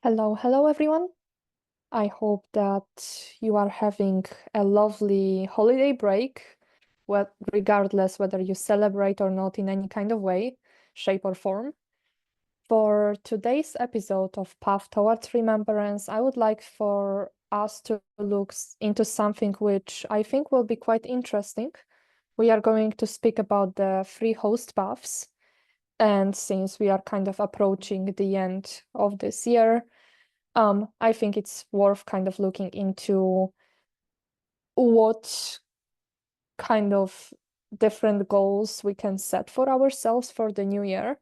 Hello everyone. I hope that you are having a lovely holiday break, regardless whether you celebrate or not in any kind of way, shape or form. For today's episode of Path Towards Remembrance, I would like for us to look into something which I think will be quite interesting. We are going to speak about the free host paths. And since we are kind of approaching the end of this year, I think it's worth kind of looking into what kind of different goals we can set for ourselves for the new year.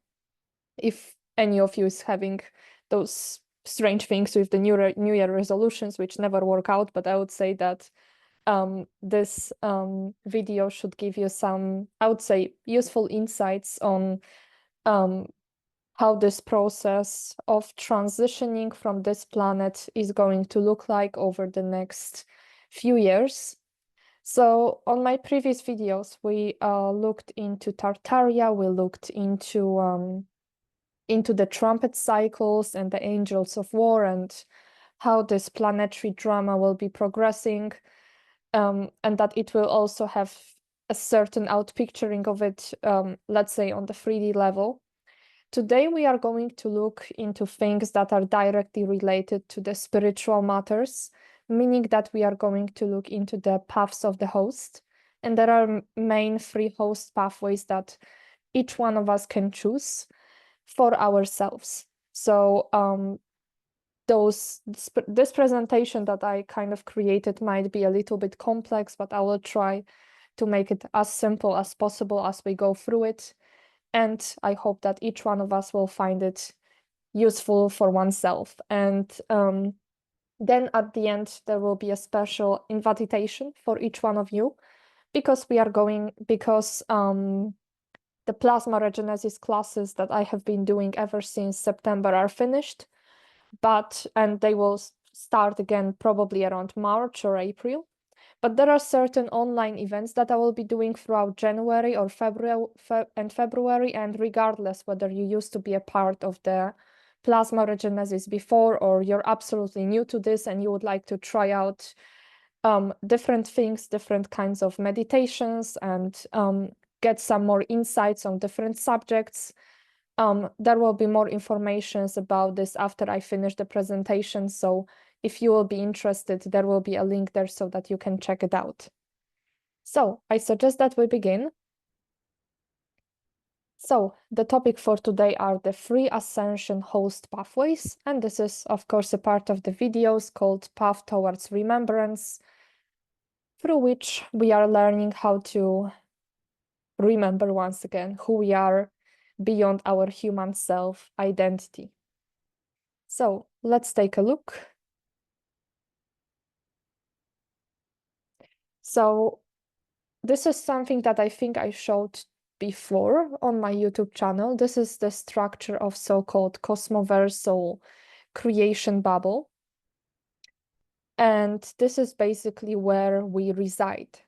If any of you is having those strange things with the new year resolutions, which never work out, but I would say that this video should give you some, I would say, useful insights on how this process of transitioning from this planet is going to look like over the next few years. So on my previous videos, we looked into Tartaria, we looked into the trumpet cycles and the angels of war and how this planetary drama will be progressing, and that it will also have a certain outpicturing of it, let's say on the 3D level. Today, we are going to look into things that are directly related to the spiritual matters, meaning that we are going to look into the paths of the host. And there are main free host pathways that each one of us can choose for ourselves. So this presentation that I kind of created might be a little bit complex, but I will try to make it as simple as possible as we go through it. And I hope that each one of us will find it useful for oneself. And then at the end, there will be a special invitation for each one of you, because the plasma regenesis classes that I have been doing ever since September are finished, and they will start again probably around March or April. But there are certain online events that I will be doing throughout January or February, and regardless whether you used to be a part of the plasma regenesis before or you're absolutely new to this and you would like to try out different things, different kinds of meditations, and get some more insights on different subjects, there will be more information about this after I finish the presentation. So if you will be interested, there will be a link there so that you can check it out. So I suggest that we begin. So the topic for today are the free ascension host pathways. And this is, of course, a part of the videos called Path Towards Remembrance, through which we are learning how to remember once again who we are beyond our human self identity. So let's take a look. So this is something that I think I showed before on my YouTube channel. This is the structure of so-called cosmoversal creation bubble. And this is basically where we reside.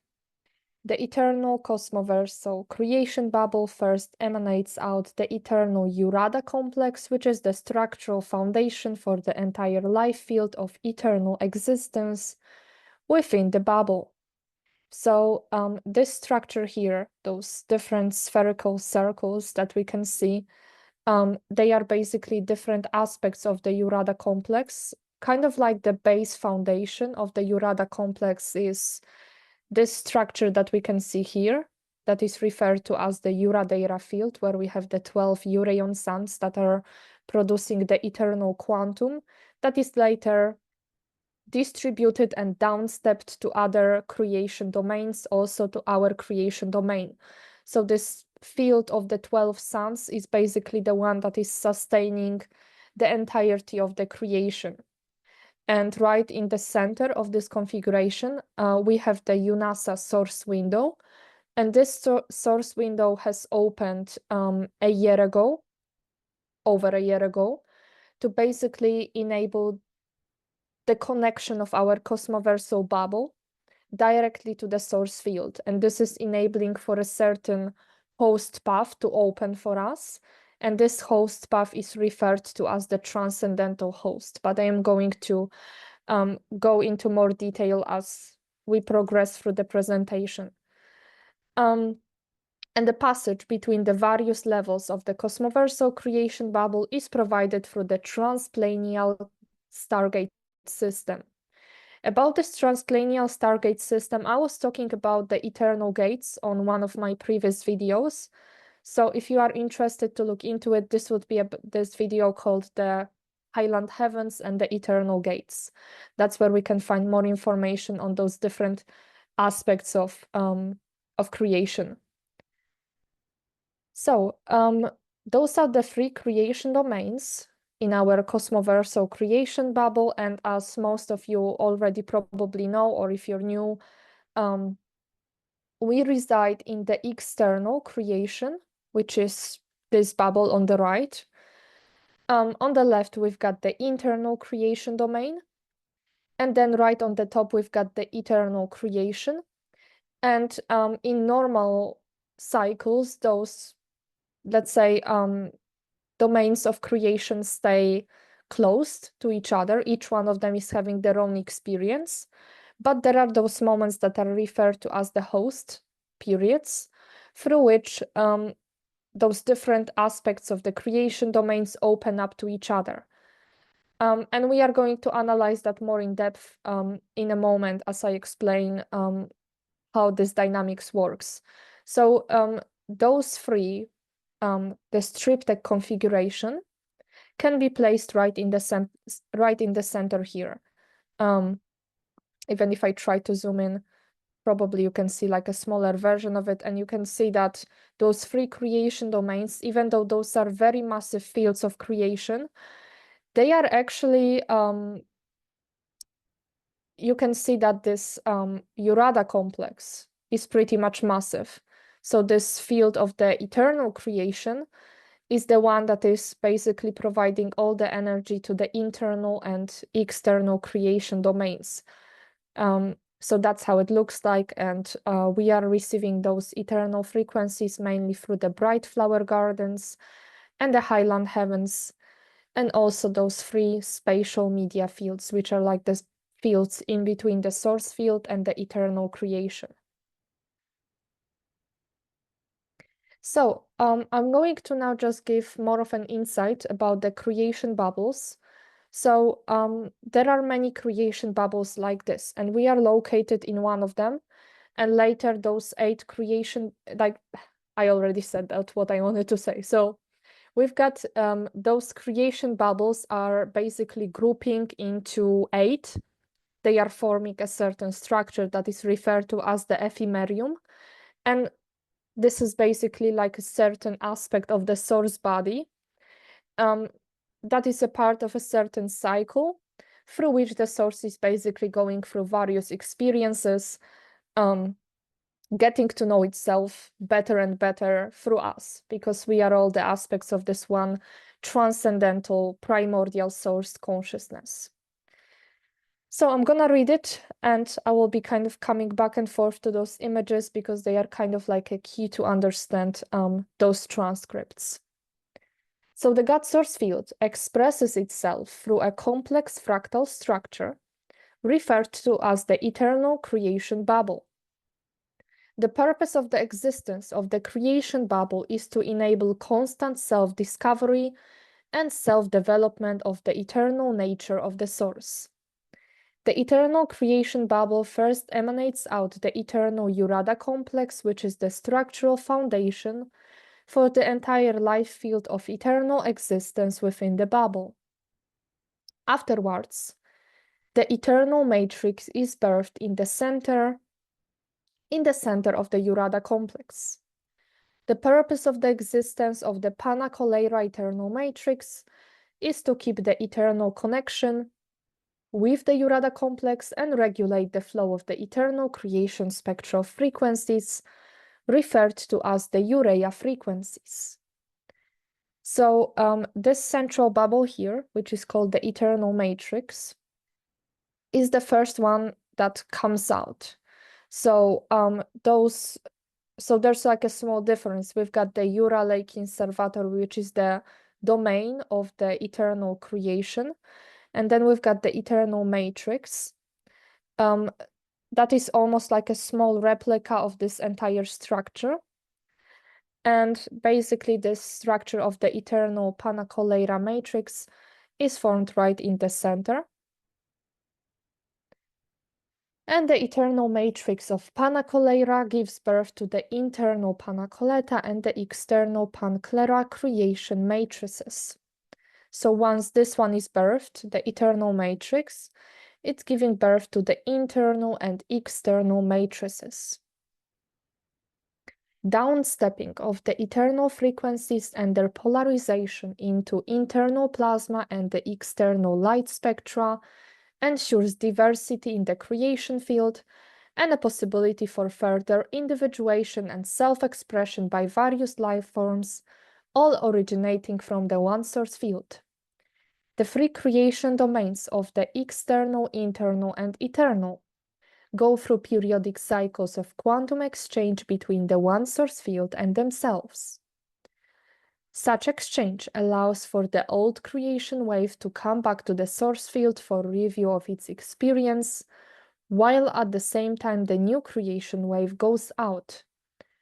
The eternal cosmoversal creation bubble first emanates out the eternal Urada complex, which is the structural foundation for the entire life field of eternal existence within the bubble. So this structure here, those different spherical circles that we can see, they are basically different aspects of the Urada complex. Kind of like the base foundation of the Urada complex is this structure that we can see here, that is referred to as the Uradeira field, where we have the 12 Uraeon suns that are producing the eternal quantum that is later distributed and downstepped to other creation domains, also to our creation domain. So this field of the 12 suns is basically the one that is sustaining the entirety of the creation. And right in the center of this configuration, we have the UNASA source window. And this source window has opened over a year ago, to basically enable the connection of our cosmoversal bubble directly to the source field. And this is enabling for a certain host path to open for us. And this host path is referred to as the transcendental host. But I am going to go into more detail as we progress through the presentation. And the passage between the various levels of the cosmoversal creation bubble is provided through the transplanial Stargate system. About this transplanial Stargate system, I was talking about the eternal gates on one of my previous videos. So if you are interested to look into it, this would be this video called the Highland Heavens and the Eternal Gates. That's where we can find more information on those different aspects of creation. So those are the 3 creation domains in our cosmoversal creation bubble. And as most of you already probably know, or if you're new, we reside in the external creation, which is this bubble on the right. On the left, we've got the internal creation domain. And then right on the top, we've got the eternal creation. And in normal cycles, those, let's say, domains of creation stay closed to each other. Each one of them is having their own experience. But there are those moments that are referred to as the host periods, through which those different aspects of the creation domains open up to each other. And we are going to analyze that more in depth in a moment as I explain how this dynamics works. So those 3, the triptych configuration, can be placed right in the center here. Even if I try to zoom in, probably you can see like a smaller version of it, and you can see that those 3 creation domains, even though those are very massive fields of creation, they are actually, you can see that this Urada complex is pretty much massive. So this field of the eternal creation is the one that is basically providing all the energy to the internal and external creation domains. So that's how it looks like, and we are receiving those eternal frequencies mainly through the bright flower gardens and the Highland Heavens, and also those 3 spatial media fields, which are like the fields in between the source field and the eternal creation. So I'm going to now just give more of an insight about the creation bubbles. So there are many creation bubbles like this, and we are located in one of them. And later those 8 creation, like I already said that what I wanted to say. So we've got those creation bubbles are basically grouping into 8. They are forming a certain structure that is referred to as the ephemerium. And this is basically like a certain aspect of the source body that is a part of a certain cycle through which the source is basically going through various experiences, getting to know itself better and better through us, because we are all the aspects of this one transcendental primordial source consciousness. So I'm gonna read it, and I will be kind of coming back and forth to those images because they are kind of like a key to understand those transcripts. So the God source field expresses itself through a complex fractal structure referred to as the eternal creation bubble. The purpose of the existence of the creation bubble is to enable constant self-discovery and self-development of the eternal nature of the source. The eternal creation bubble first emanates out the eternal Urada complex, which is the structural foundation for the entire life field of eternal existence within the bubble. Afterwards, the eternal matrix is birthed in the center of the Urada complex. The purpose of the existence of the Panakolera eternal matrix is to keep the eternal connection with the Urada complex and regulate the flow of the eternal creation spectral frequencies, referred to as the Urea frequencies. So this central bubble here, which is called the eternal matrix, is the first one that comes out. So those So there's like a small difference. We've got the Jura Lake Conservatory, which is the domain of the eternal creation. And then we've got the eternal matrix. That is almost like a small replica of this entire structure. And basically this structure of the eternal Panacoleira matrix is formed right in the center. And the eternal matrix of Panacoleira gives birth to the internal Panacoleta and the external Panclera creation matrices. So once this one is birthed, the eternal matrix, it's giving birth to the internal and external matrices. Downstepping of the eternal frequencies and their polarization into internal plasma and the external light spectra ensures diversity in the creation field and a possibility for further individuation and self-expression by various life forms, all originating from the one source field. The free creation domains of the external, internal, and eternal go through periodic cycles of quantum exchange between the one source field and themselves. Such exchange allows for the old creation wave to come back to the source field for review of its experience, while at the same time the new creation wave goes out,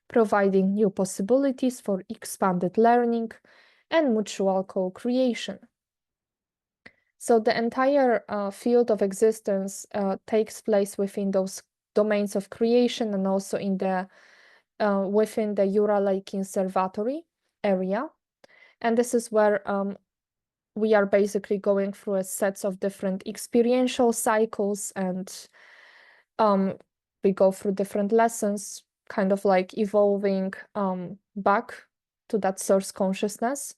providing new possibilities for expanded learning and mutual co-creation. So the entire field of existence takes place within those domains of creation and also in the within the Jura Lake Conservatory area. And this is where we are basically going through a set of different experiential cycles, and we go through different lessons, kind of like evolving back to that source consciousness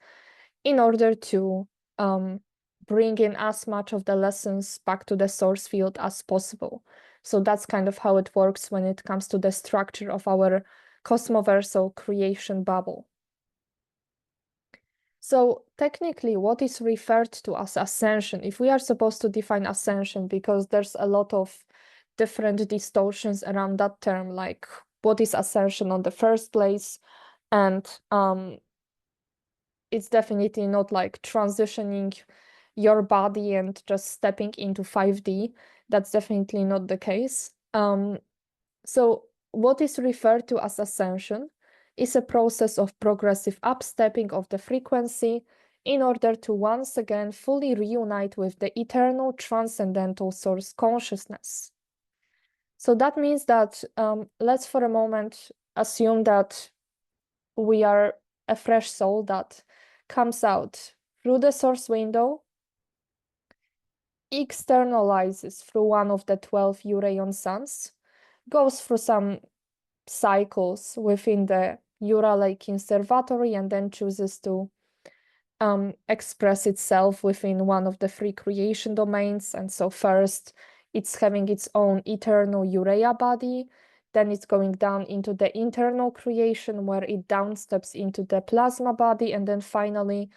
in order to bring in as much of the lessons back to the source field as possible. So that's kind of how it works when it comes to the structure of our cosmoversal creation bubble. So technically, what is referred to as ascension, if we are supposed to define ascension, because there's a lot of different distortions around that term, like what is ascension on the first place, and it's definitely not like transitioning your body and just stepping into 5D. That's definitely not the case. So what is referred to as ascension is a process of progressive upstepping of the frequency in order to once again fully reunite with the eternal transcendental source consciousness. So that means that let's for a moment assume that we are a fresh soul that comes out through the source window, externalizes through one of the 12 Uraeon suns, goes through some cycles within the Jura Lake Conservatory, and then chooses to express itself within one of the three creation domains. And so first, it's having its own eternal Urea body, then it's going down into the internal creation where it downsteps into the plasma body, and then finally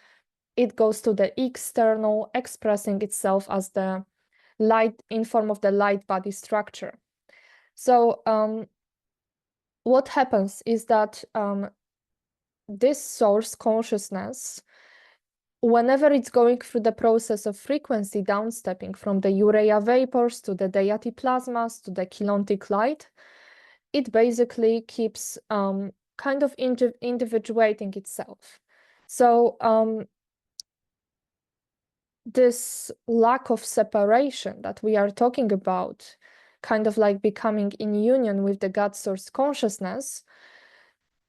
it goes to the external, expressing itself as the light in form of the light body structure. So what happens is that this source consciousness, whenever it's going through the process of frequency downstepping from the urea vapors to the deity plasmas to the kilontic light, it basically keeps kind of individuating itself. So this lack of separation that we are talking about, kind of like becoming in union with the God source consciousness,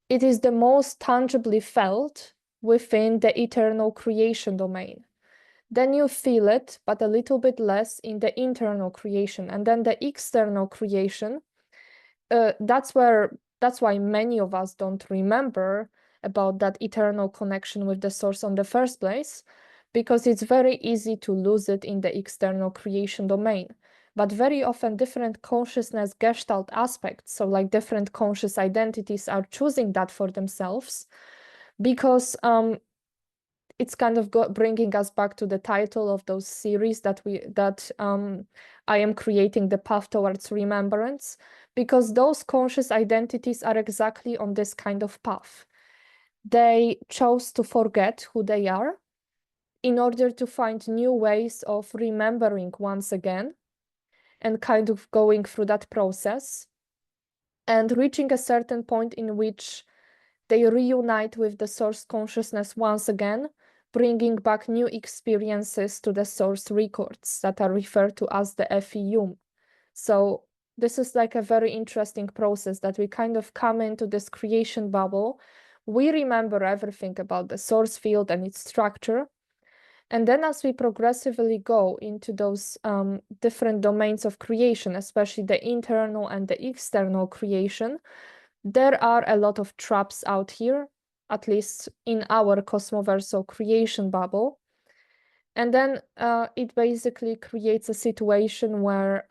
it is the most tangibly felt within the eternal creation domain. Then you feel it, but a little bit less in the internal creation. And then the external creation, that's why many of us don't remember about that eternal connection with the source on the first place, because it's very easy to lose it in the external creation domain. But very often different consciousness gestalt aspects, so like different conscious identities, are choosing that for themselves, because it's kind of bringing us back to the title of those series that I am creating, the path towards remembrance, because those conscious identities are exactly on this kind of path. They chose to forget who they are in order to find new ways of remembering once again and kind of going through that process and reaching a certain point in which they reunite with the source consciousness once again, bringing back new experiences to the source records that are referred to as the FEUM. So this is like a very interesting process that we kind of come into this creation bubble. We remember everything about the source field and its structure. And then as we progressively go into those different domains of creation, especially the internal and the external creation, there are a lot of traps out here, at least in our cosmoversal creation bubble. And then it basically creates a situation where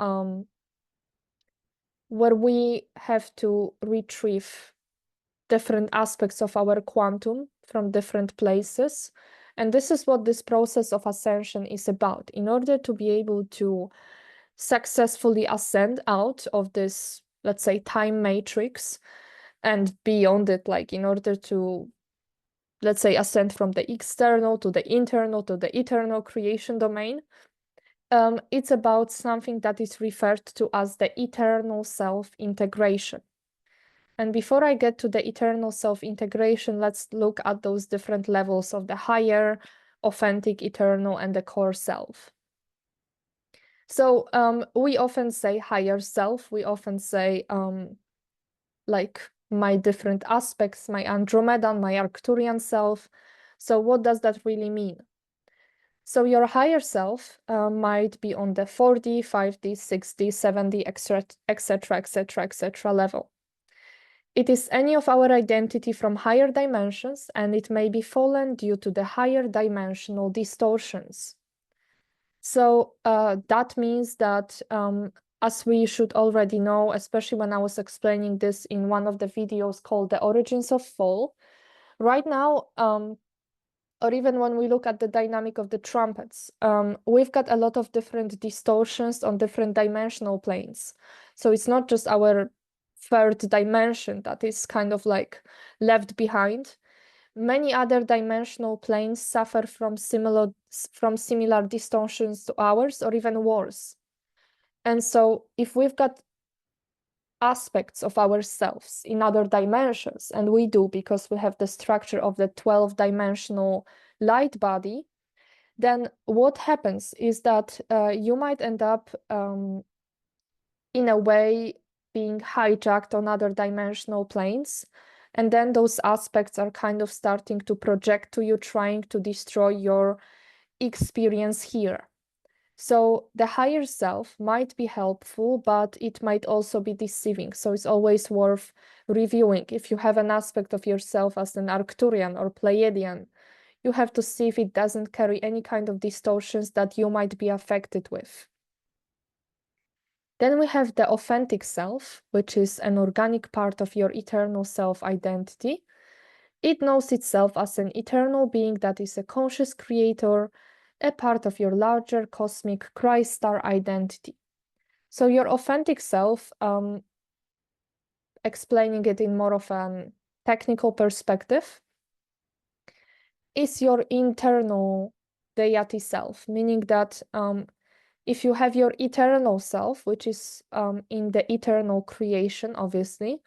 we have to retrieve different aspects of our quantum from different places. And this is what this process of ascension is about. In order to be able to successfully ascend out of this, let's say, time matrix and beyond it, like in order to, let's say, ascend from the external to the internal to the eternal creation domain, it's about something that is referred to as the eternal self-integration. And before I get to the eternal self-integration, let's look at those different levels of the higher, authentic, eternal, and the core self. So we often say higher self. We often say like my different aspects, my Andromedan, my Arcturian self. So what does that really mean? So your higher self might be on the 4D, 5D, 6D, 7D, etc., etc., etc. level. It is any of our identity from higher dimensions, and it may be fallen due to the higher dimensional distortions. So that means that, as we should already know, especially when I was explaining this in one of the videos called The Origins of Fall, right now, or even when we look at the dynamic of the trumpets, we've got a lot of different distortions on different dimensional planes. So it's not just our third dimension that is kind of like left behind. Many other dimensional planes suffer from similar distortions to ours, or even worse. And so if we've got aspects of ourselves in other dimensions, and we do because we have the structure of the 12-dimensional light body, then what happens is that you might end up in a way being hijacked on other dimensional planes. And then those aspects are kind of starting to project to you, trying to destroy your experience here. So the higher self might be helpful, but it might also be deceiving. So it's always worth reviewing. If you have an aspect of yourself as an Arcturian or Pleiadian, you have to see if it doesn't carry any kind of distortions that you might be affected with. Then we have the authentic self, which is an organic part of your eternal self identity. It knows itself as an eternal being that is a conscious creator, a part of your larger cosmic Christ star identity. So your authentic self, explaining it in more of a technical perspective, is your internal deity self, meaning that if you have your eternal self, which is in the eternal creation, obviously,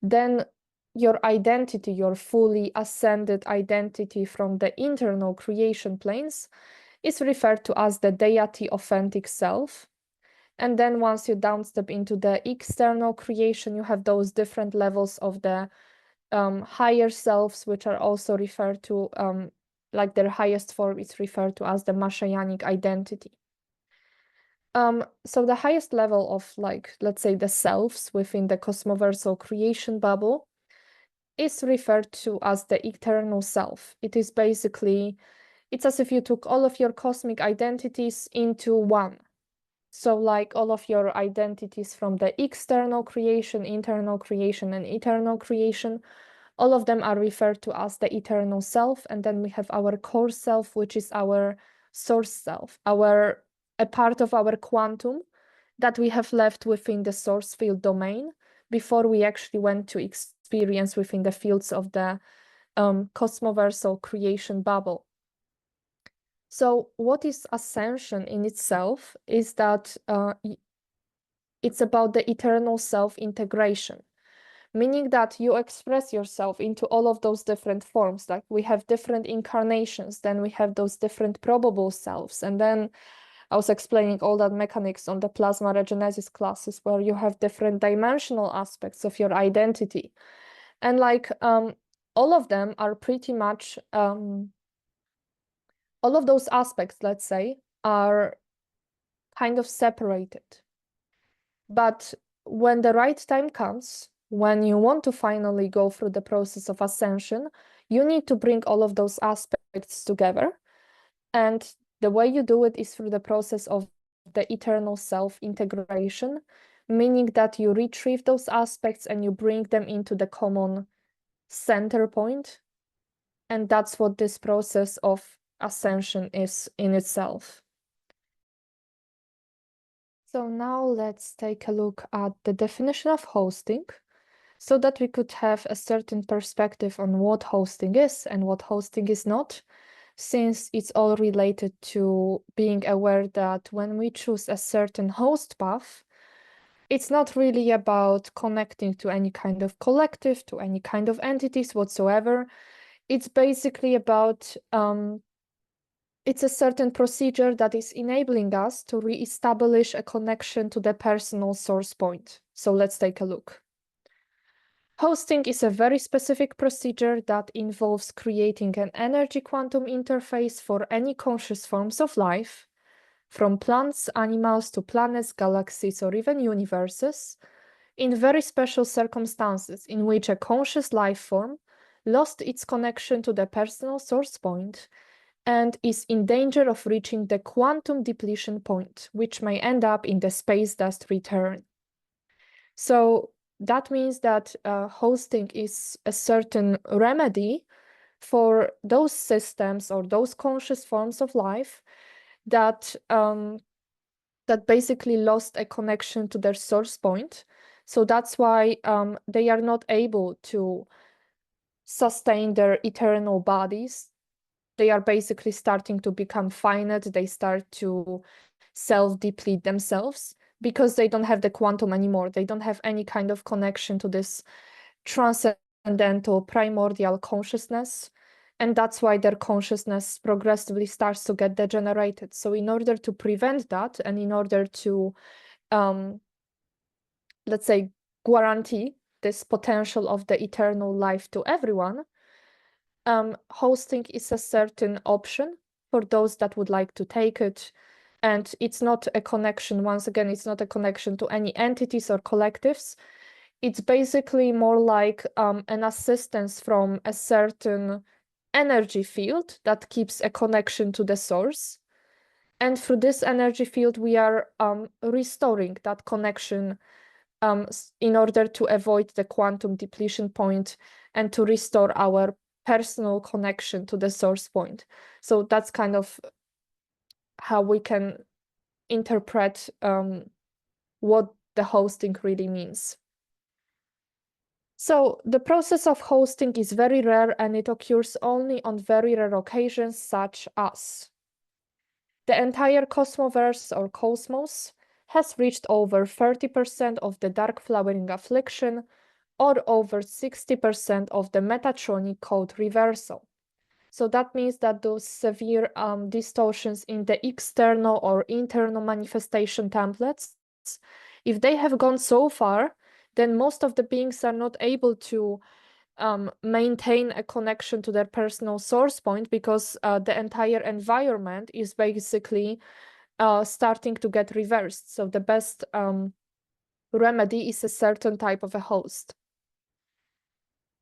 then your identity, your fully ascended identity from the internal creation planes, is referred to as the deity authentic self. And then once you downstep into the external creation, you have those different levels of the higher selves, which are also referred to, like their highest form is referred to as the Messianic identity. So the highest level of, like, let's say, the selves within the cosmoversal creation bubble is referred to as the eternal self. It is basically, it's as if you took all of your cosmic identities into one. So like all of your identities from the external creation, internal creation, and eternal creation All of them are referred to as the eternal self. And then we have our core self, which is our source self, a part of our quantum that we have left within the source field domain before we actually went to experience within the fields of the cosmoversal creation bubble. So what is ascension in itself is that it's about the eternal self-integration, meaning that you express yourself into all of those different forms. Like we have different incarnations, then we have those different probable selves. And then I was explaining all that mechanics on the plasma regenesis classes, where you have different dimensional aspects of your identity. And like all of them are pretty much, all of those aspects, let's say, are kind of separated. But when the right time comes, when you want to finally go through the process of ascension, you need to bring all of those aspects together. And the way you do it is through the process of the eternal self-integration, meaning that you retrieve those aspects and you bring them into the common center point. And that's what this process of ascension is in itself. So now let's take a look at the definition of hosting so that we could have a certain perspective on what hosting is and what hosting is not, since it's all related to being aware that when we choose a certain host path, it's not really about connecting to any kind of collective, to any kind of entities whatsoever. It's basically about it's a certain procedure that is enabling us to re-establish a connection to the personal source point. So let's take a look. Hosting is a very specific procedure that involves creating an energy quantum interface for any conscious forms of life, from plants, animals to planets, galaxies, or even universes, in very special circumstances in which a conscious life form lost its connection to the personal source point and is in danger of reaching the quantum depletion point, which may end up in the space dust return. So that means that hosting is a certain remedy for those systems or those conscious forms of life that that basically lost a connection to their source point. So that's why they are not able to sustain their eternal bodies. They are basically starting to become finite. They start to self-deplete themselves because they don't have the quantum anymore. They don't have any kind of connection to this transcendental primordial consciousness. And that's why their consciousness progressively starts to get degenerated. So in order to prevent that, and in order to, let's say, guarantee this potential of the eternal life to everyone, hosting is a certain option for those that would like to take it. And it's not a connection, once again, it's not a connection to any entities or collectives. It's basically more like an assistance from a certain energy field that keeps a connection to the source. And through this energy field, we are restoring that connection in order to avoid the quantum depletion point and to restore our personal connection to the source point. So that's kind of how we can interpret what the hosting really means. So the process of hosting is very rare and it occurs only on very rare occasions, such as the entire cosmoverse or cosmos has reached over 30% of the dark flowering affliction or over 60% of the Metatronic code reversal. So that means that those severe distortions in the external or internal manifestation templates, if they have gone so far, then most of the beings are not able to maintain a connection to their personal source point because the entire environment is basically starting to get reversed. So the best remedy is a certain type of a host.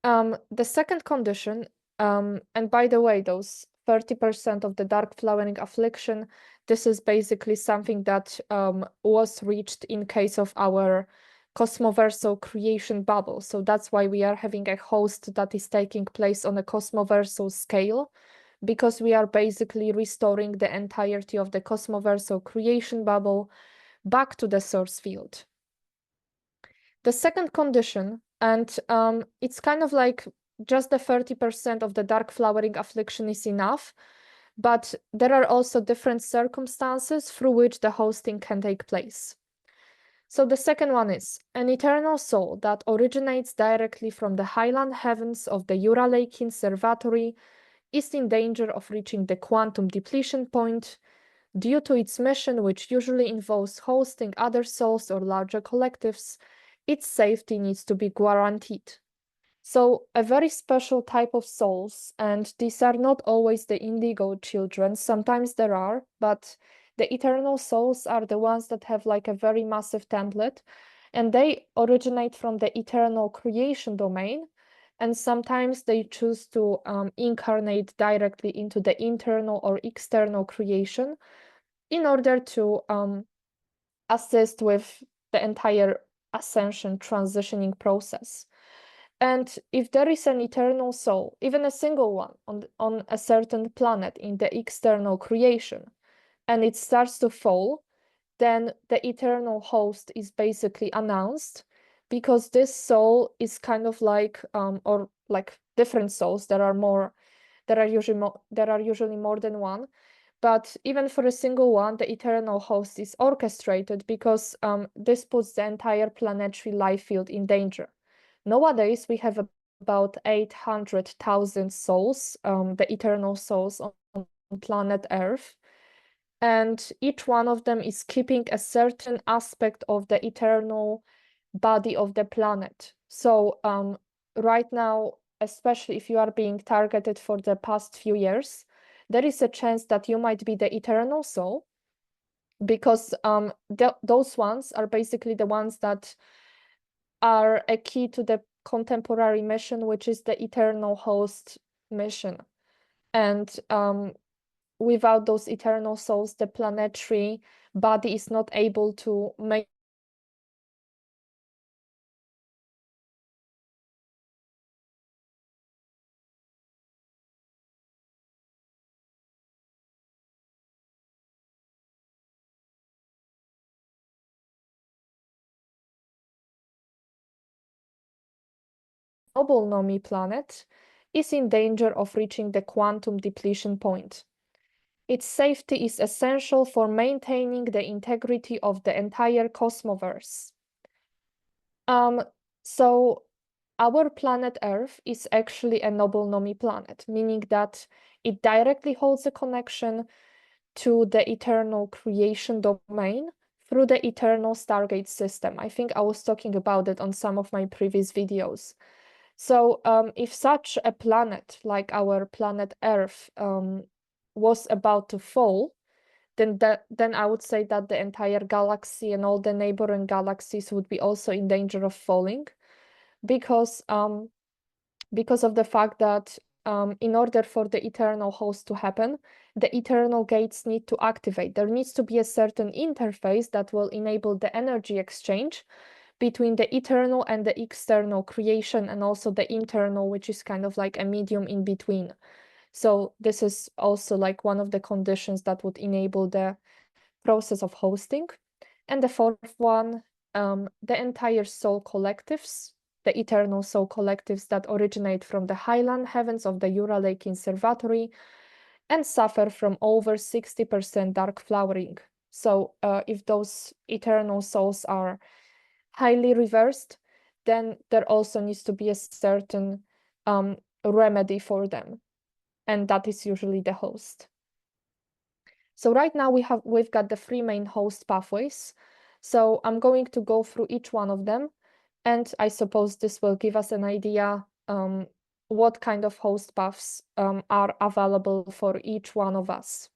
The second condition, and by the way, those 30% of the dark flowering affliction, this is basically something that was reached in case of our cosmoversal creation bubble. So that's why we are having a host that is taking place on a cosmoversal scale, because we are basically restoring the entirety of the cosmoversal creation bubble back to the source field. The second condition, and it's kind of like just the 30% of the dark flowering affliction is enough, but there are also different circumstances through which the hosting can take place. So the second one is an eternal soul that originates directly from the highland heavens of the Jura Lake Conservatory is in danger of reaching the quantum depletion point due to its mission, which usually involves hosting other souls or larger collectives. Its safety needs to be guaranteed. So a very special type of souls, and these are not always the indigo children, sometimes there are, but the eternal souls are the ones that have like a very massive template, and they originate from the eternal creation domain, and sometimes they choose to incarnate directly into the internal or external creation in order to assist with the entire ascension transitioning process. And if there is an eternal soul, even a single one on a certain planet in the external creation, and it starts to fall, then the eternal host is basically announced, because this soul is kind of like, or like different souls, there are usually more than one. But even for a single one, the eternal host is orchestrated, because this puts the entire planetary life field in danger. Nowadays, we have about 800,000 souls, the eternal souls on planet Earth. And each one of them is keeping a certain aspect of the eternal body of the planet. So right now, especially if you are being targeted for the past few years, there is a chance that you might be the eternal soul, because those ones are basically the ones that are a key to the contemporary mission, which is the eternal host mission. And without those eternal souls, the planetary body is not able to make noble Nomi planet is in danger of reaching the quantum depletion point. Its safety is essential for maintaining the integrity of the entire cosmoverse. So our planet Earth is actually a noble Nomi planet, meaning that it directly holds a connection to the eternal creation domain through the eternal Stargate system. I think I was talking about it on some of my previous videos. So if such a planet like our planet Earth was about to fall, then I would say that the entire galaxy and all the neighboring galaxies would be also in danger of falling, because of the fact that in order for the eternal host to happen, the eternal gates need to activate. There needs to be a certain interface that will enable the energy exchange between the eternal and the external creation, and also the internal, which is kind of like a medium in between. So this is also like one of the conditions that would enable the process of hosting. And the fourth one, the entire soul collectives, the eternal soul collectives that originate from the highland heavens of the Jura Lake Conservatory and suffer from over 60% dark flowering. So if those eternal souls are highly reversed, then there also needs to be a certain remedy for them, and that is usually the host. So right now we've got the three main host pathways. So I'm going to go through each one of them, and I suppose this will give us an idea what kind of host paths are available for each one of us.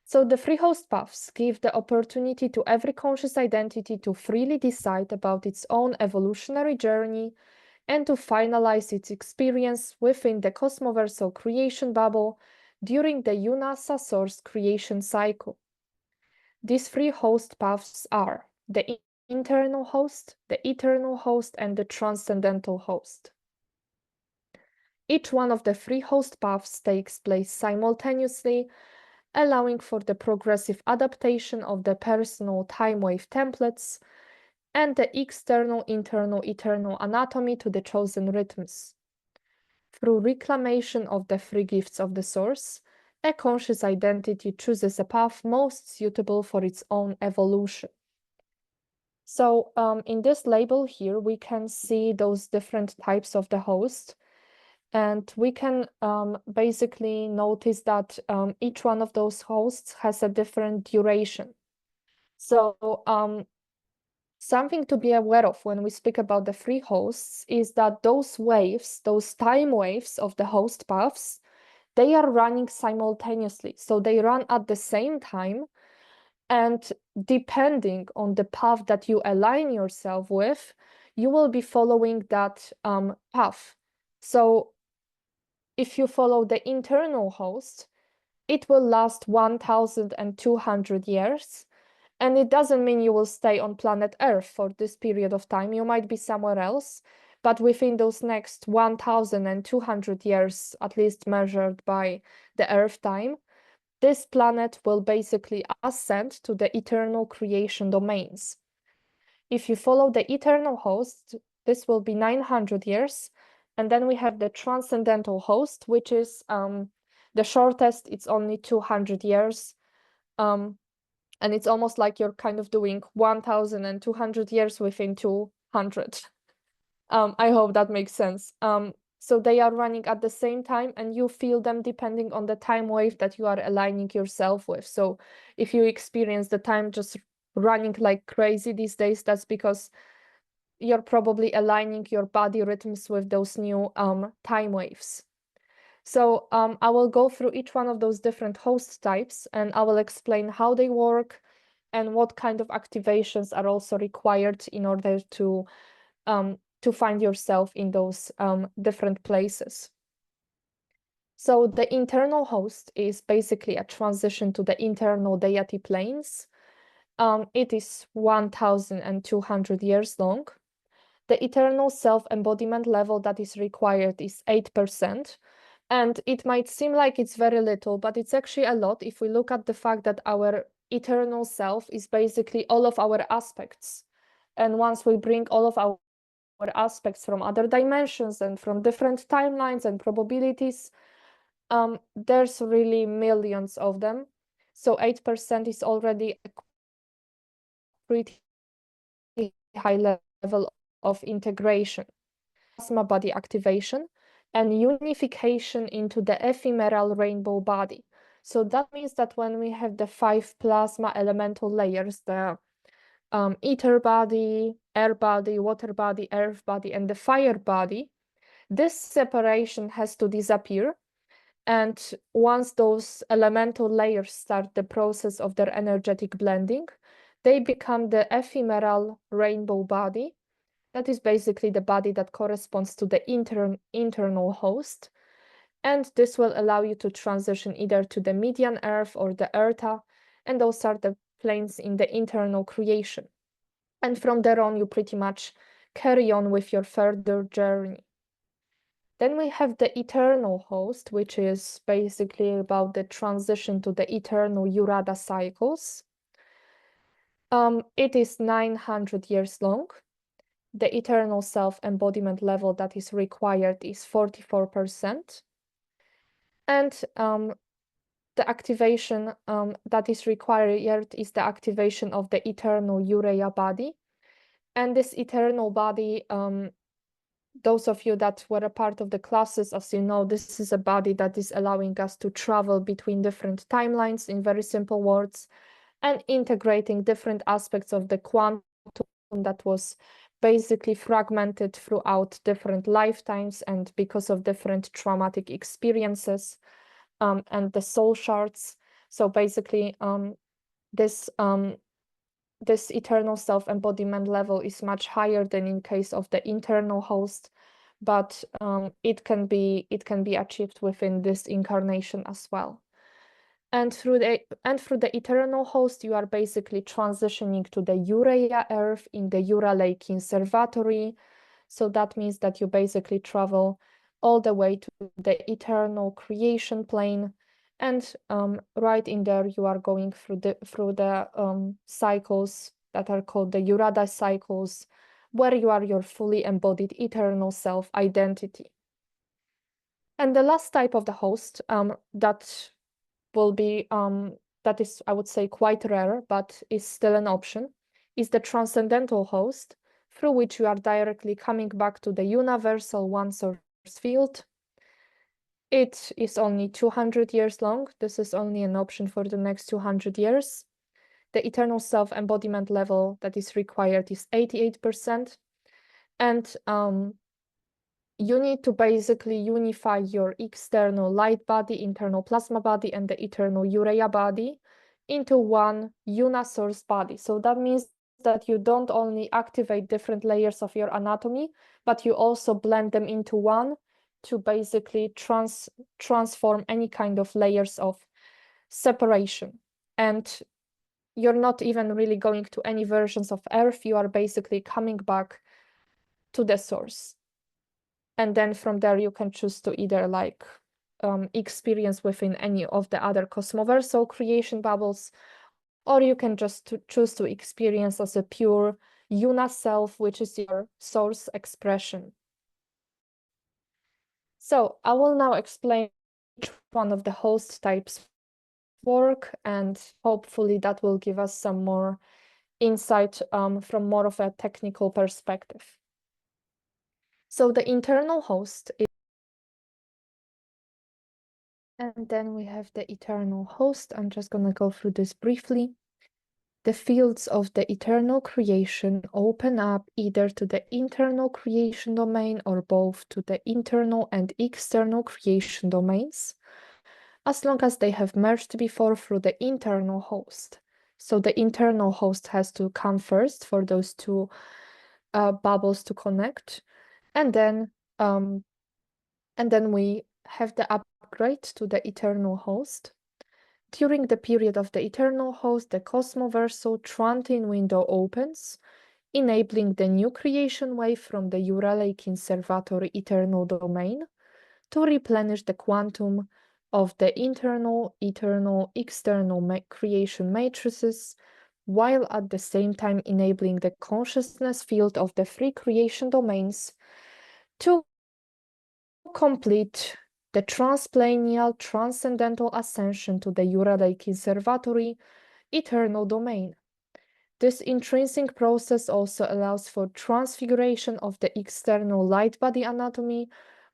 So the free host paths give the opportunity to every conscious identity to freely decide about its own evolutionary journey and to finalize its experience within the cosmoversal creation bubble during the UNASA source creation cycle. These free host paths are the internal host, the eternal host, and the transcendental host. Each one of the three host paths takes place simultaneously, allowing for the progressive adaptation of the personal time wave templates and the external, internal, eternal anatomy to the chosen rhythms. Through reclamation of the three gifts of the source, a conscious identity chooses a path most suitable for its own evolution. So in this label here, we can see those different types of the host. And we can basically notice that each one of those hosts has a different duration. So something to be aware of when we speak about the three hosts is that those waves, those time waves of the host paths, they are running simultaneously. So they run at the same time. And depending on the path that you align yourself with, you will be following that path. So if you follow the internal host, it will last 1,200 years. And it doesn't mean you will stay on planet Earth for this period of time. You might be somewhere else, but within those next 1,200 years, at least measured by the Earth time, this planet will basically ascend to the eternal creation domains. If you follow the eternal host, this will be 900 years. And then we have the transcendental host, which is the shortest. It's only 200 years. And it's almost like you're kind of doing 1,200 years within 200. I hope that makes sense. So they are running at the same time, and you feel them depending on the time wave that you are aligning yourself with. So if you experience the time just running like crazy these days, that's because you're probably aligning your body rhythms with those new time waves. So I will go through each one of those different host types, and I will explain how they work and what kind of activations are also required in order to find yourself in those different places. So the internal host is basically a transition to the internal deity planes. It is 1,200 years long. The eternal self-embodiment level that is required is 8%. And it might seem like it's very little, but it's actually a lot if we look at the fact that our eternal self is basically all of our aspects. And once we bring all of our aspects from other dimensions and from different timelines and probabilities, there's really millions of them. So 8% is already a pretty high level of integration. Plasma body activation and unification into the ephemeral rainbow body. So that means that when we have the 5 plasma elemental layers, the ether body, air body, water body, earth body, and the fire body, this separation has to disappear. And once those elemental layers start the process of their energetic blending, they become the ephemeral rainbow body. That is basically the body that corresponds to the internal host. And this will allow you to transition either to the median earth or the eartha, and those are the planes in the internal creation. And from there on, you pretty much carry on with your further journey. Then we have the eternal host, which is basically about the transition to the eternal Urada cycles. It is 900 years long. The eternal self-embodiment level that is required is 44%. And the activation that is required is the activation of the eternal Urea body. And this eternal body, those of you that were a part of the classes, as you know, this is a body that is allowing us to travel between different timelines, in very simple words, and integrating different aspects of the quantum that was basically fragmented throughout different lifetimes and because of different traumatic experiences, and the soul shards. So basically, this eternal self-embodiment level is much higher than in case of the internal host, but it can be achieved within this incarnation as well. And through the eternal host, you are basically transitioning to the Urea Earth in the Ura Lake Conservatory. So that means that you basically travel all the way to the eternal creation plane. And right in there, you are going through the cycles that are called the Urada cycles, where you are your fully embodied eternal self identity. And the last type of the host that will be, that is, I would say, quite rare, but is still an option, is the transcendental host, through which you are directly coming back to the universal one source field. It is only 200 years long. This is only an option for the next 200 years. The eternal self-embodiment level that is required is 88%. And you need to basically unify your external light body, internal plasma body, and the eternal urea body into one unisource body. So that means that you don't only activate different layers of your anatomy, but you also blend them into one to basically transform any kind of layers of separation. And you're not even really going to any versions of Earth. You are basically coming back to the source. And then from there, you can choose to either like experience within any of the other cosmoversal creation bubbles, or you can just choose to experience as a pure Una self, which is your source expression. So I will now explain each one of the host types work, and hopefully that will give us some more insight from more of a technical perspective. So the internal host is, and then we have the eternal host. I'm just going to go through this briefly. The fields of the eternal creation open up either to the internal creation domain or both to the internal and external creation domains, as long as they have merged before through the internal host. So the internal host has to come first for those two bubbles to connect, and then we have the upgrade to the eternal host. During the period of the eternal host, the cosmoversal Trantin window opens, enabling the new creation wave from the Ura Lake Conservatory eternal domain to replenish the quantum of the internal, eternal, external creation matrices, while at the same time enabling the consciousness field of the three creation domains to complete the transplanial transcendental ascension to the Ura Lake Conservatory eternal domain. This intrinsic process also allows for transfiguration of the external light body anatomy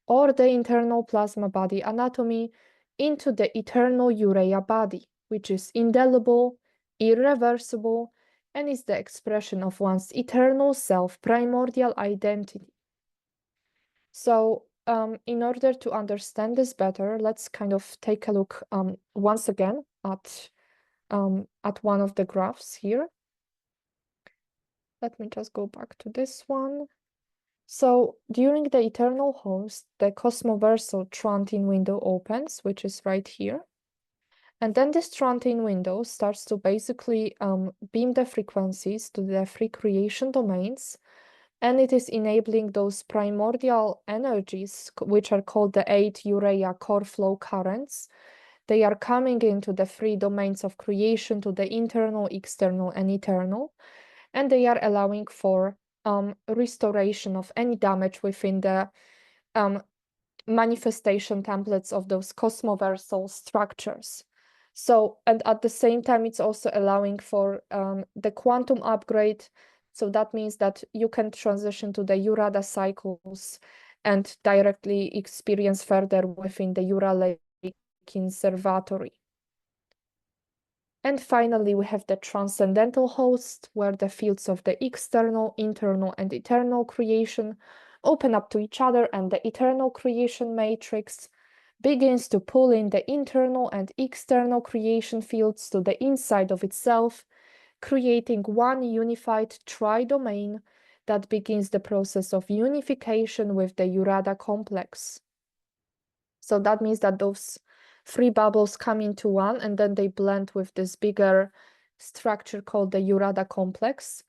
or the internal plasma body anatomy into the eternal urea body, which is indelible, irreversible, and is the expression of one's eternal self primordial identity. So in order to understand this better, let's kind of take a look once again at one of the graphs here. Let me just go back to this one. So during the eternal host, the cosmoversal Trantin window opens, which is right here. And then this Trantin window starts to basically beam the frequencies to the free creation domains, and it is enabling those primordial energies, which are called the 8 urea core flow currents. They are coming into the three domains of creation, to the internal, external, and eternal, and they are allowing for restoration of any damage within the manifestation templates of those cosmoversal structures. So, and at the same time, it's also allowing for the quantum upgrade. So that means that you can transition to the Urada cycles and directly experience further within the Ura Lake Conservatory. And finally, we have the transcendental host, where the fields of the external, internal, and eternal creation open up to each other, and the eternal creation matrix begins to pull in the internal and external creation fields to the inside of itself, creating one unified tri-domain that begins the process of unification with the Urada complex. So that means that those three bubbles come into one, and then they blend with this bigger structure called the Urada complex.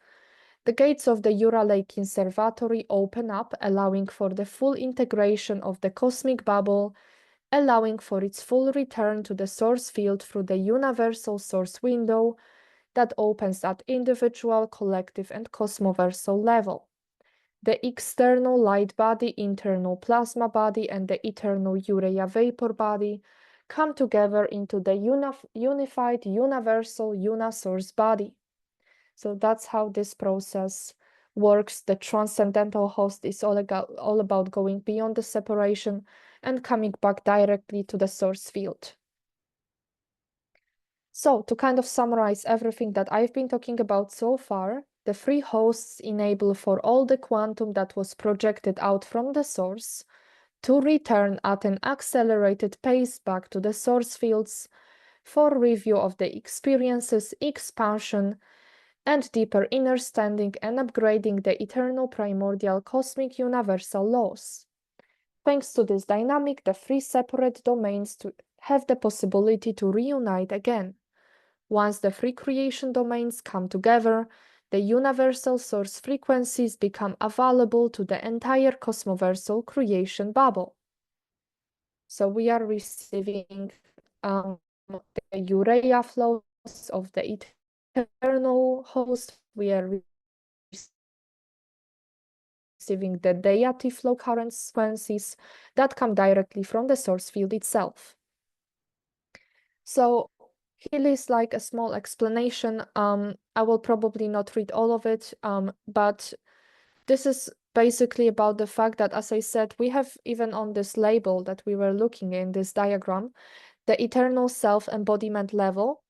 The gates of the Ura Lake Conservatory open up, allowing for the full integration of the cosmic bubble, allowing for its full return to the source field through the universal source window that opens at individual, collective, and cosmoversal level. The external light body, internal plasma body, and the eternal urea vapor body come together into the unified universal unisource body. So that's how this process works. The transcendental host is all about going beyond the separation and coming back directly to the source field. So to kind of summarize everything that I've been talking about so far, the three hosts enable for all the quantum that was projected out from the source to return at an accelerated pace back to the source fields for review of the experiences, expansion, and deeper understanding and upgrading the eternal primordial cosmic universal laws. Thanks to this dynamic, the three separate domains have the possibility to reunite again. Once the three creation domains come together, the universal source frequencies become available to the entire cosmoversal creation bubble. So we are receiving the urea flows of the eternal host. We are receiving the deity flow current frequencies that come directly from the source field itself. So here is like a small explanation. I will probably not read all of it, but this is basically about the fact that, as I said, we have even on this label that we were looking in this diagram, the eternal self-embodiment level,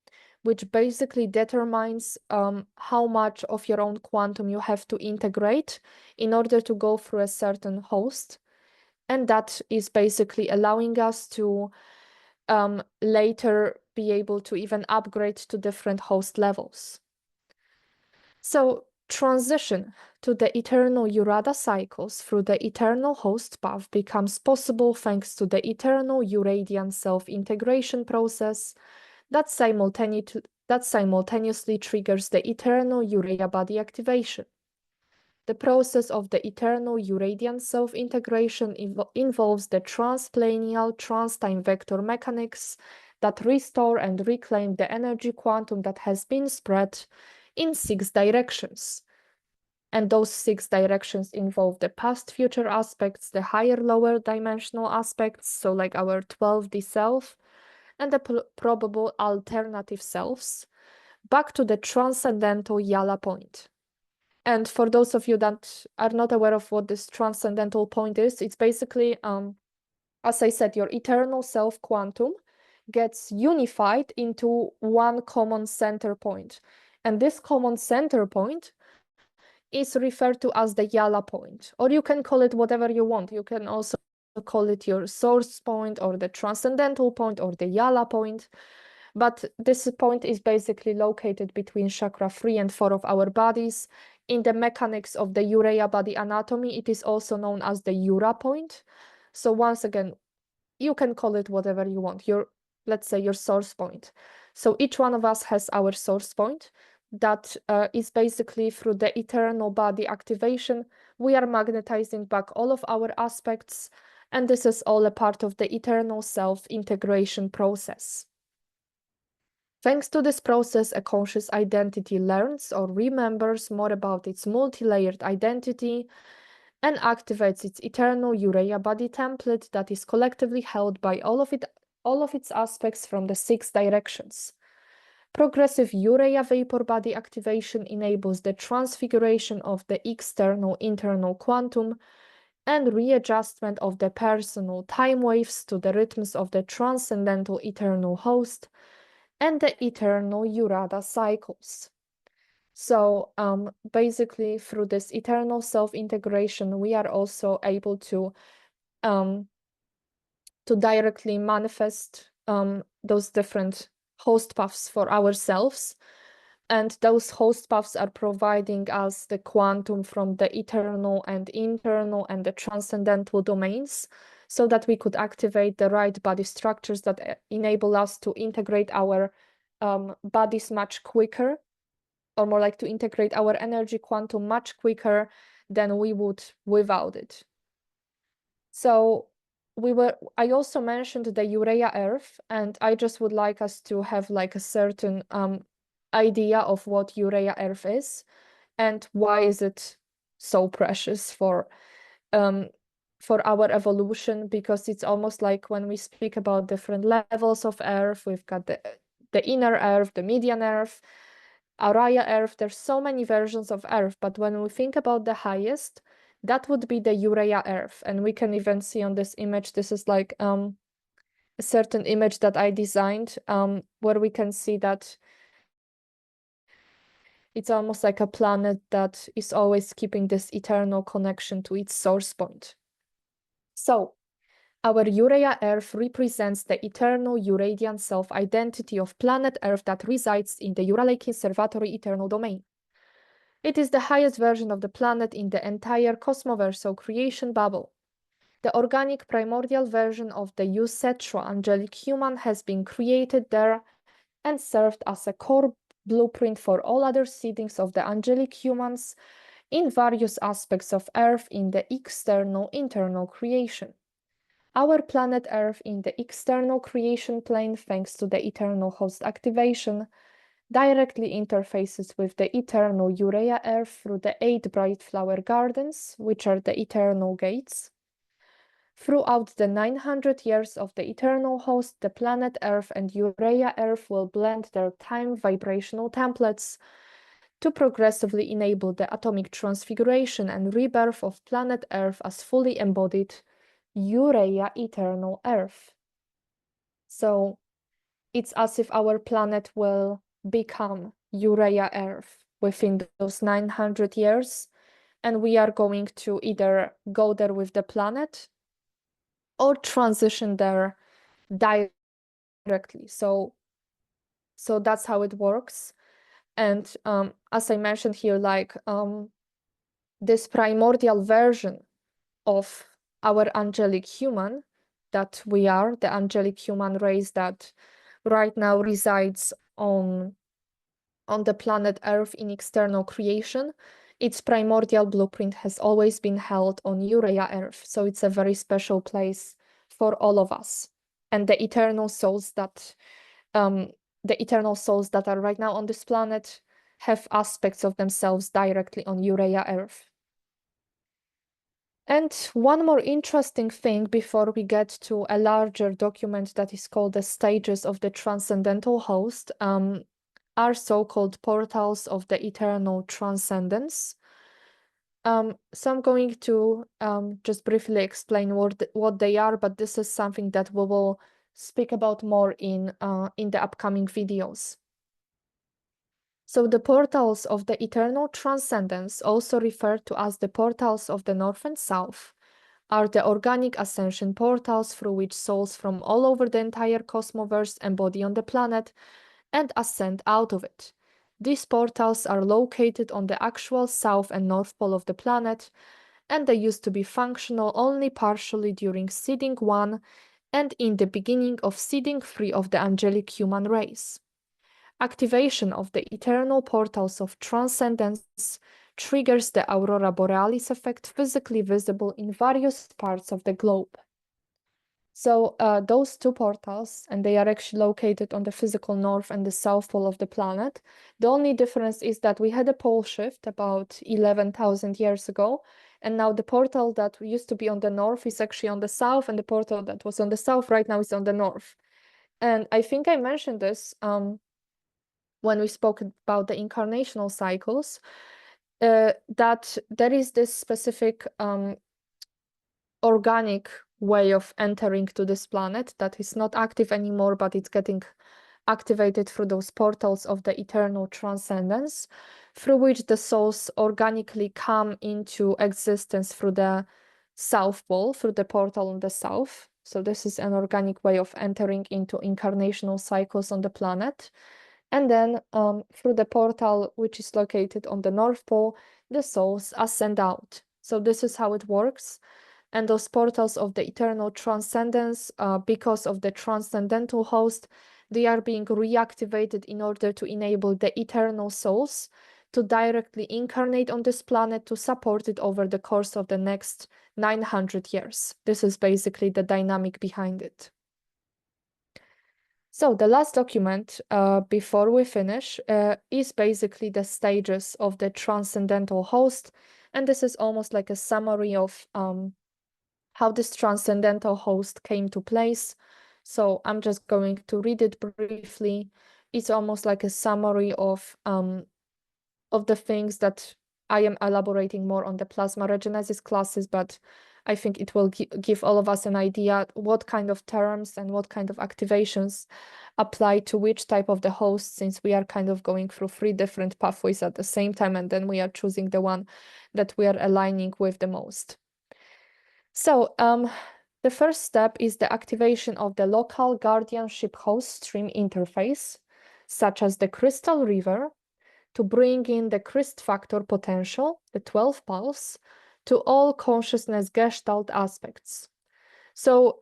which basically determines how much of your own quantum you have to integrate in order to go through a certain host. And that is basically allowing us to later be able to even upgrade to different host levels. So transition to the eternal Urada cycles through the eternal host path becomes possible thanks to the eternal Uradian self-integration process that simultaneously triggers the eternal Urea body activation. The process of the eternal Uradian self-integration involves the transplanial trans-time vector mechanics that restore and reclaim the energy quantum that has been spread in 6 directions. And those 6 directions involve the past, future aspects, the higher, lower dimensional aspects, so like our 12D self, and the probable alternative selves, back to the transcendental Yala point. And for those of you that are not aware of what this transcendental point is, it's basically, as I said, your eternal self quantum gets unified into one common center point. And this common center point is referred to as the Yala point, or you can call it whatever you want. You can also call it your source point or the transcendental point or the Yala point. But this point is basically located between chakra 3 and 4 of our bodies. In the mechanics of the Urea body anatomy, it is also known as the Ura point. So once again, you can call it whatever you want, let's say your source point. So each one of us has our source point that is basically through the eternal body activation. We are magnetizing back all of our aspects, and this is all a part of the eternal self-integration process. Thanks to this process, a conscious identity learns or remembers more about its multi-layered identity and activates its eternal Urea body template that is collectively held by all of its aspects from the 6 directions. Progressive Urea vapor body activation enables the transfiguration of the external internal quantum and readjustment of the personal time waves to the rhythms of the transcendental eternal host and the eternal Urada cycles. So basically, through this eternal self-integration, we are also able to directly manifest those different host paths for ourselves. And those host paths are providing us the quantum from the eternal and internal and the transcendental domains. so that we could activate the right body structures that enable us to integrate our bodies much quicker, or more like to integrate our energy quantum much quicker than we would without it. So I also mentioned the Urea Earth, and I just would like us to have like a certain idea of what Urea Earth is and why is it so precious for our evolution, because it's almost like when we speak about different levels of Earth, we've got the inner Earth, the median Earth, Araya Earth. There's so many versions of Earth, but when we think about the highest, that would be the Urea Earth. And we can even see on this image, this is like a certain image that I designed, where we can see that it's almost like a planet that is always keeping this eternal connection to its source point. So our Urea Earth represents the eternal Uranian self-identity of planet Earth that resides in the Uralic Conservatory eternal domain. It is the highest version of the planet in the entire cosmoversal creation bubble. The organic primordial version of the Usetro angelic human has been created there and served as a core blueprint for all other seedings of the angelic humans in various aspects of Earth in the external internal creation. Our planet Earth in the external creation plane, thanks to the eternal host activation, directly interfaces with the eternal Urea Earth through the 8 bright flower gardens, which are the eternal gates. Throughout the 900 years of the eternal host, the planet Earth and Urea Earth will blend their time vibrational templates to progressively enable the atomic transfiguration and rebirth of planet Earth as fully embodied Urea eternal Earth. So it's as if our planet will become Urea Earth within those 900 years, and we are going to either go there with the planet or transition there directly. So that's how it works. And as I mentioned here, like this primordial version of our angelic human that we are, the angelic human race that right now resides on the planet Earth in external creation, its primordial blueprint has always been held on Urea Earth. So it's a very special place for all of us. And the eternal souls that are right now on this planet have aspects of themselves directly on Urea Earth. And one more interesting thing before we get to a larger document that is called the stages of the transcendental host, are so-called portals of the eternal transcendence. So I'm going to just briefly explain what they are, but this is something that we will speak about more in the upcoming videos. So the portals of the eternal transcendence, also referred to as the portals of the north and south, are the organic ascension portals through which souls from all over the entire cosmoverse embody on the planet and ascend out of it. These portals are located on the actual south and north pole of the planet, and they used to be functional only partially during seeding 1 and in the beginning of seeding 3 of the angelic human race. Activation of the eternal portals of transcendence triggers the aurora borealis effect physically visible in various parts of the globe. So those 2 portals, and they are actually located on the physical north and the south pole of the planet. The only difference is that we had a pole shift about 11,000 years ago, and now the portal that used to be on the north is actually on the south, and the portal that was on the south right now is on the north. And I think I mentioned this when we spoke about the incarnational cycles, that there is this specific organic way of entering to this planet that is not active anymore, but it's getting activated through those portals of the eternal transcendence, through which the souls organically come into existence through the south pole, through the portal on the south. So this is an organic way of entering into incarnational cycles on the planet. And then through the portal, which is located on the North Pole, the souls ascend out. So this is how it works. And those portals of the eternal transcendence, because of the transcendental host, they are being reactivated in order to enable the eternal souls to directly incarnate on this planet to support it over the course of the next 900 years. This is basically the dynamic behind it. So the last document before we finish is basically the stages of the transcendental host. And this is almost like a summary of how this transcendental host came to place. So I'm just going to read it briefly. It's almost like a summary of the things that I am elaborating more on the plasma regenesis classes, but I think it will give all of us an idea what kind of terms and what kind of activations apply to which type of the host, since we are kind of going through 3 different pathways at the same time, and then we are choosing the one that we are aligning with the most. So the first step is the activation of the local guardianship host stream interface, such as the crystal river, to bring in the Christ factor potential, the 12 pulse, to all consciousness gestalt aspects. So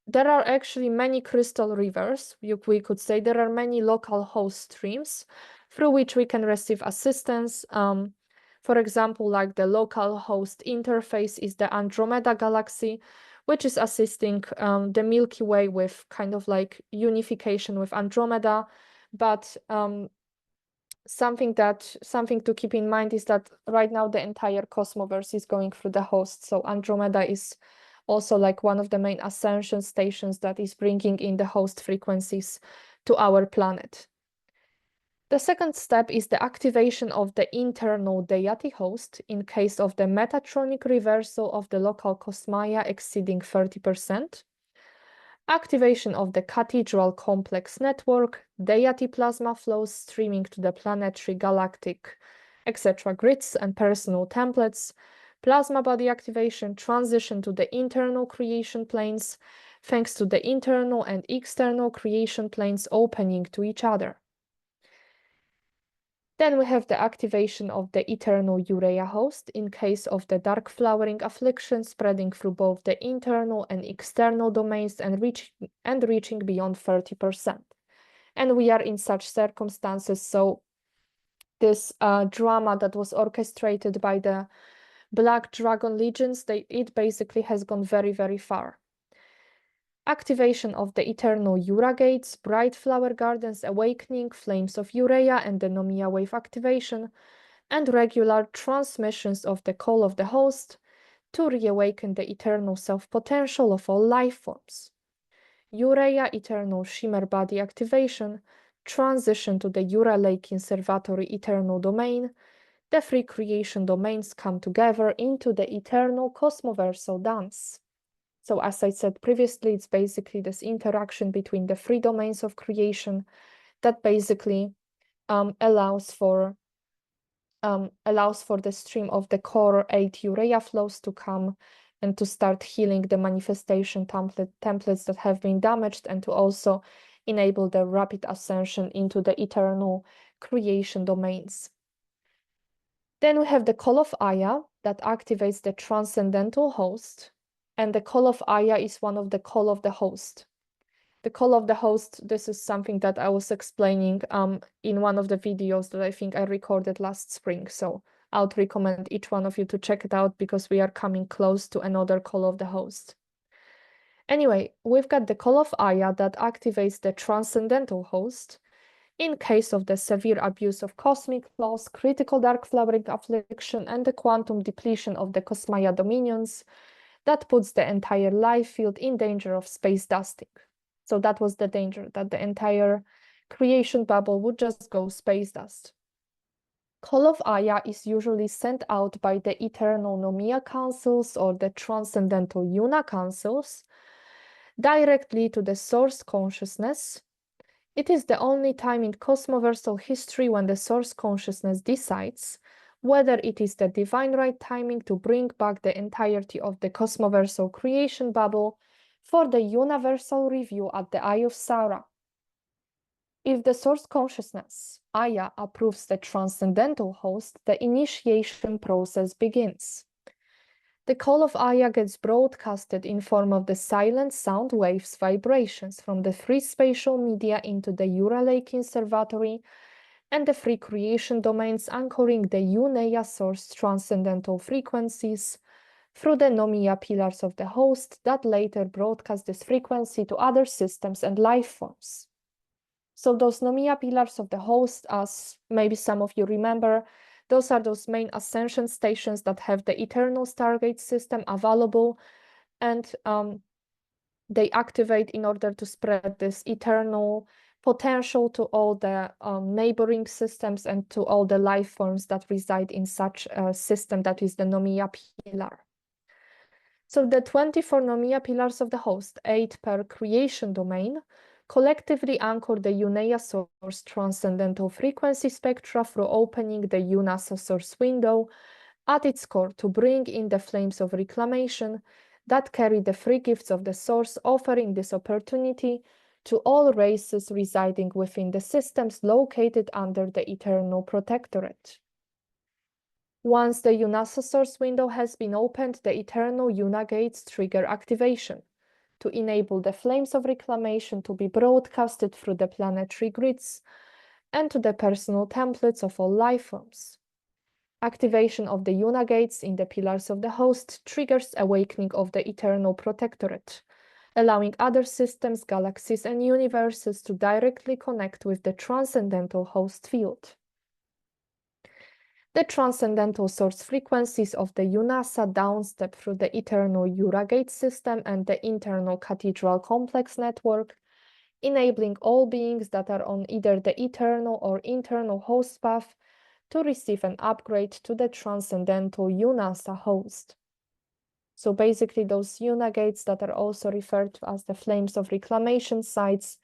there are actually many crystal rivers. We could say there are many local host streams through which we can receive assistance. For example, like the local host interface is the Andromeda galaxy, which is assisting the Milky Way with kind of like unification with Andromeda. But something to keep in mind is that right now the entire cosmoverse is going through the host. So Andromeda is also like one of the main ascension stations that is bringing in the host frequencies to our planet. The second step is the activation of the internal deity host in case of the metatronic reversal of the local cosmia exceeding 30%. Activation of the cathedral complex network, deity plasma flows streaming to the planetary, galactic, etc. grids and personal templates, plasma body activation, transition to the internal creation planes, thanks to the internal and external creation planes opening to each other. Then we have the activation of the eternal urea host in case of the dark flowering affliction spreading through both the internal and external domains and reaching beyond 30%. And we are in such circumstances, so this drama that was orchestrated by the Black Dragon Legions, it basically has gone very, very far. Activation of the eternal Ura gates, bright flower gardens awakening, flames of Urea and the Nomia wave activation, and regular transmissions of the call of the host to reawaken the eternal self-potential of all life forms. Urea eternal shimmer body activation, transition to the Ura Lake Conservatory eternal domain, the 3 creation domains come together into the eternal cosmoversal dance. So as I said previously, it's basically this interaction between the 3 domains of creation that basically allows for the stream of the core 8 urea flows to come and to start healing the manifestation templates that have been damaged, and to also enable the rapid ascension into the eternal creation domains. Then we have the call of Aya that activates the transcendental host. And the call of Aya is one of the call of the host. The call of the host, this is something that I was explaining in one of the videos that I think I recorded last spring. So I would recommend each one of you to check it out because we are coming close to another call of the host. Anyway, we've got the call of Aya that activates the transcendental host in case of the severe abuse of cosmic laws, critical dark flowering affliction, and the quantum depletion of the Cosmaya dominions, that puts the entire life field in danger of space dusting. So that was the danger, that the entire creation bubble would just go space dust. Call of Aya is usually sent out by the eternal Nomia councils or the transcendental Yuna councils directly to the source consciousness. It is the only time in cosmoversal history when the source consciousness decides whether it is the divine right timing to bring back the entirety of the cosmoversal creation bubble for the universal review at the Eye of Saura. If the source consciousness, Aya, approves the transcendental host, the initiation process begins. The call of Aya gets broadcasted in form of the silent sound waves vibrations from the free spatial media into the Ura Lake Conservatory and the free creation domains anchoring the Unea source transcendental frequencies through the Nomiya pillars of the host that later broadcast this frequency to other systems and life forms. So those Nomiya pillars of the host, as maybe some of you remember, those are those main Ascension stations that have the eternal Stargate system available, and they activate in order to spread this eternal potential to all the neighboring systems and to all the life forms that reside in such a system that is the Nomiya pillar. So the 24 Nomiya pillars of the host, 8 per creation domain, collectively anchor the Unea source transcendental frequency spectra through opening the UNASA source window at its core to bring in the flames of reclamation that carry the free gifts of the source, offering this opportunity to all races residing within the systems located under the Eternal Protectorate. Once the UNASA source window has been opened, the Eternal Una gates trigger activation to enable the flames of reclamation to be broadcasted through the planetary grids and to the personal templates of all life forms. Activation of the Una gates in the pillars of the host triggers awakening of the Eternal Protectorate, allowing other systems, galaxies, and universes to directly connect with the transcendental host field. The transcendental source frequencies of the UNASA downstep through the Eternal Ura Gate system and the internal Cathedral Complex network, enabling all beings that are on either the eternal or internal host path to receive an upgrade to the transcendental UNASA host. So basically those Una gates that are also referred to as the flames of reclamation sites,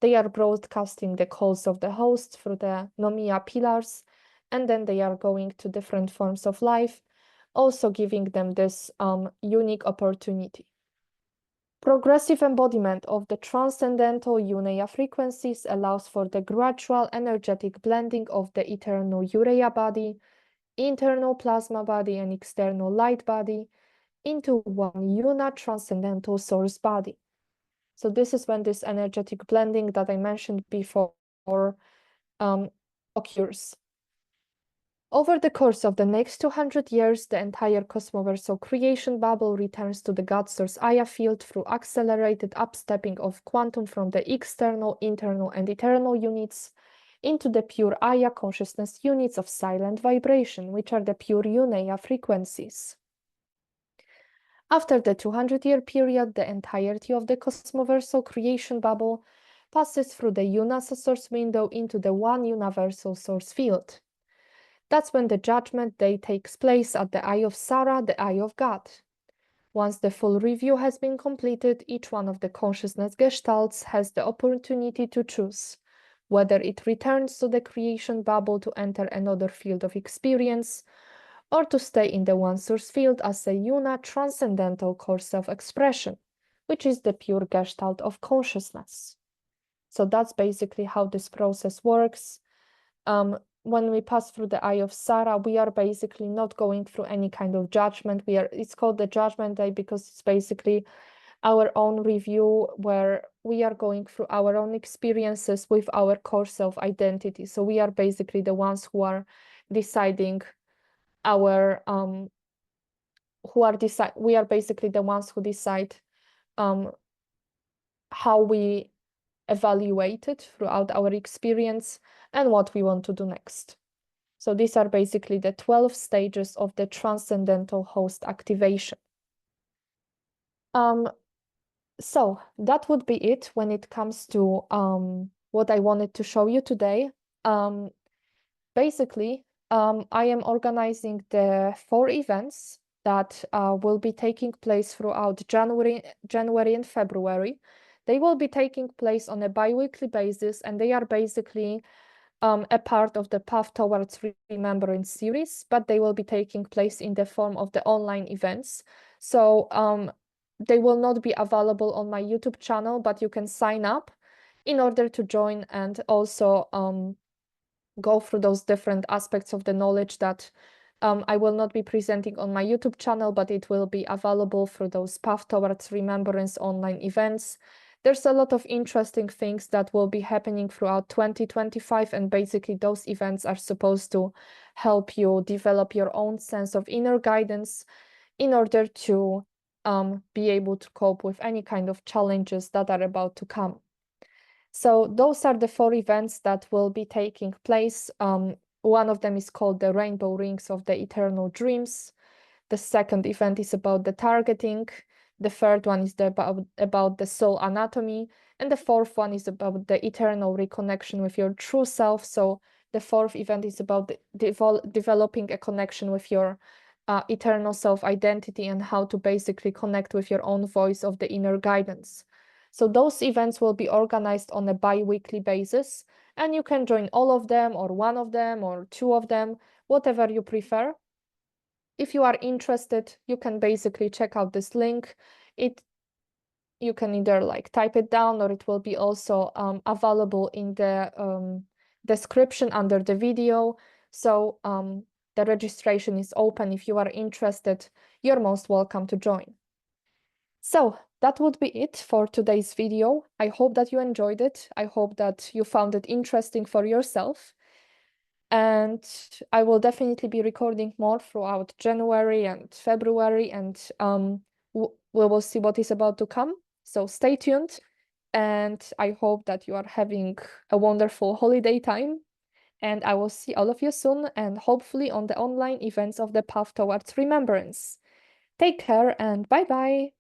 they are broadcasting the calls of the host through the Nomiya pillars, and then they are going to different forms of life, also giving them this unique opportunity. Progressive embodiment of the transcendental Unea frequencies allows for the gradual energetic blending of the eternal Urea body, internal plasma body, and external light body into one Una transcendental source body. So this is when this energetic blending that I mentioned before occurs. Over the course of the next 200 years, the entire cosmoversal creation bubble returns to the God Source Aya field through accelerated upstepping of quantum from the external, internal, and eternal units into the pure Aya consciousness units of silent vibration, which are the pure Unea frequencies. After the 200-year period, the entirety of the cosmoversal creation bubble passes through the UNASA source window into the one universal source field. That's when the judgment day takes place at the Eye of Sarah, the Eye of God. Once the full review has been completed, each one of the consciousness gestalts has the opportunity to choose whether it returns to the creation bubble to enter another field of experience, or to stay in the one source field as a Una transcendental core self-expression, which is the pure gestalt of consciousness. So that's basically how this process works. When we pass through the Eye of Sarah, we are basically not going through any kind of judgment. It's called the Judgment Day because it's basically our own review where we are going through our own experiences with our core self-identity. So we are basically the ones who are deciding we are basically the ones who decide how we evaluated throughout our experience and what we want to do next. So these are basically the 12 stages of the transcendental host activation. So that would be it when it comes to what I wanted to show you today. Basically, I am organizing the 4 events that will be taking place throughout January and February. They will be taking place on a bi-weekly basis, and they are basically a part of the Path Towards Remembrance series, but they will be taking place in the form of the online events. So they will not be available on my YouTube channel, but you can sign up in order to join and also go through those different aspects of the knowledge that I will not be presenting on my YouTube channel, but it will be available for those Path Towards Remembrance online events. There's a lot of interesting things that will be happening throughout 2025, and basically those events are supposed to help you develop your own sense of inner guidance in order to be able to cope with any kind of challenges that are about to come. So those are the 4 events that will be taking place. One of them is called the Rainbow Rings of the Eternal Dreams. The second event is about the targeting. The third one is about the soul anatomy. And the fourth one is about the eternal reconnection with your true self. So the fourth event is about developing a connection with your eternal self-identity and how to basically connect with your own voice of the inner guidance. So those events will be organized on a bi-weekly basis, and you can join all of them or one of them or 2 of them, whatever you prefer. If you are interested, you can basically check out this link. You can either like type it down, or it will be also available in the description under the video. So the registration is open. If you are interested, you're most welcome to join. So that would be it for today's video. I hope that you enjoyed it. I hope that you found it interesting for yourself. And I will definitely be recording more throughout January and February, and we will see what is about to come. So stay tuned, and I hope that you are having a wonderful holiday time. And I will see all of you soon, and hopefully on the online events of the Path Towards Remembrance. Take care and bye-bye.